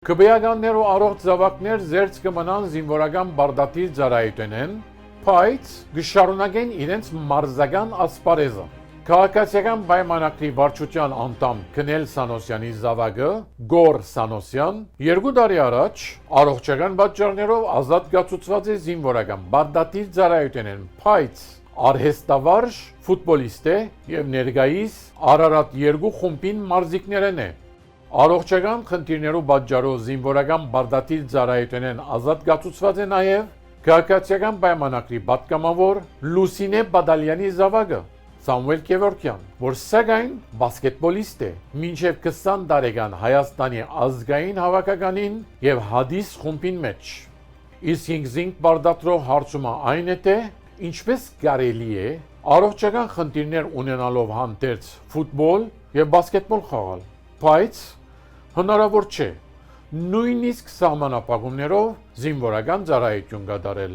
Քբեականներ ու առողջ զավակներ զերծ կմնան զինվորական բարդատիր ծառայությունեն, բայց գշարունակեն իրենց մարզական ասպարեզը։ Քաղաքացիական պայմանագրի վարչության անդամ Քնել Սանոսյանի զավակը Գոր Սանոսյան 2 տարի առաջ առողջական պատճառներով ազատ կացուցված է զինվորական բարդատիր ծառայությունեն, բայց արհեստավարժ ֆուտբոլիստ է եւ ներկայիս Արարատ 2 խումբին մարզիկներն է։ Առողջական խնդիրներու պատճառով զինվորական բարդատիր ծառայությունեն ազատ կացուցված է նաեւ քաղաքացիական պայմանագրի պատգամավոր Լուսինե Բադալյանի զավակը Սամվել Գևորգյան, որ սակայն բասկետբոլիստ է, մինչև 20 տարեկան Հայաստանի ազգային հավաքականին եւ Հադիս խումբին մեջ։ Իսկ զինք բարդատրող հարցումը այն է, թե ինչպես կարելի է առողջական խնդիրներ ունենալով հանդերձ ֆուտբոլ եւ բասկետբոլ խաղալ, բայց հնարավոր չէ նույնիսկ սահմանափակումներով զինվորական ծառայություն կատարել։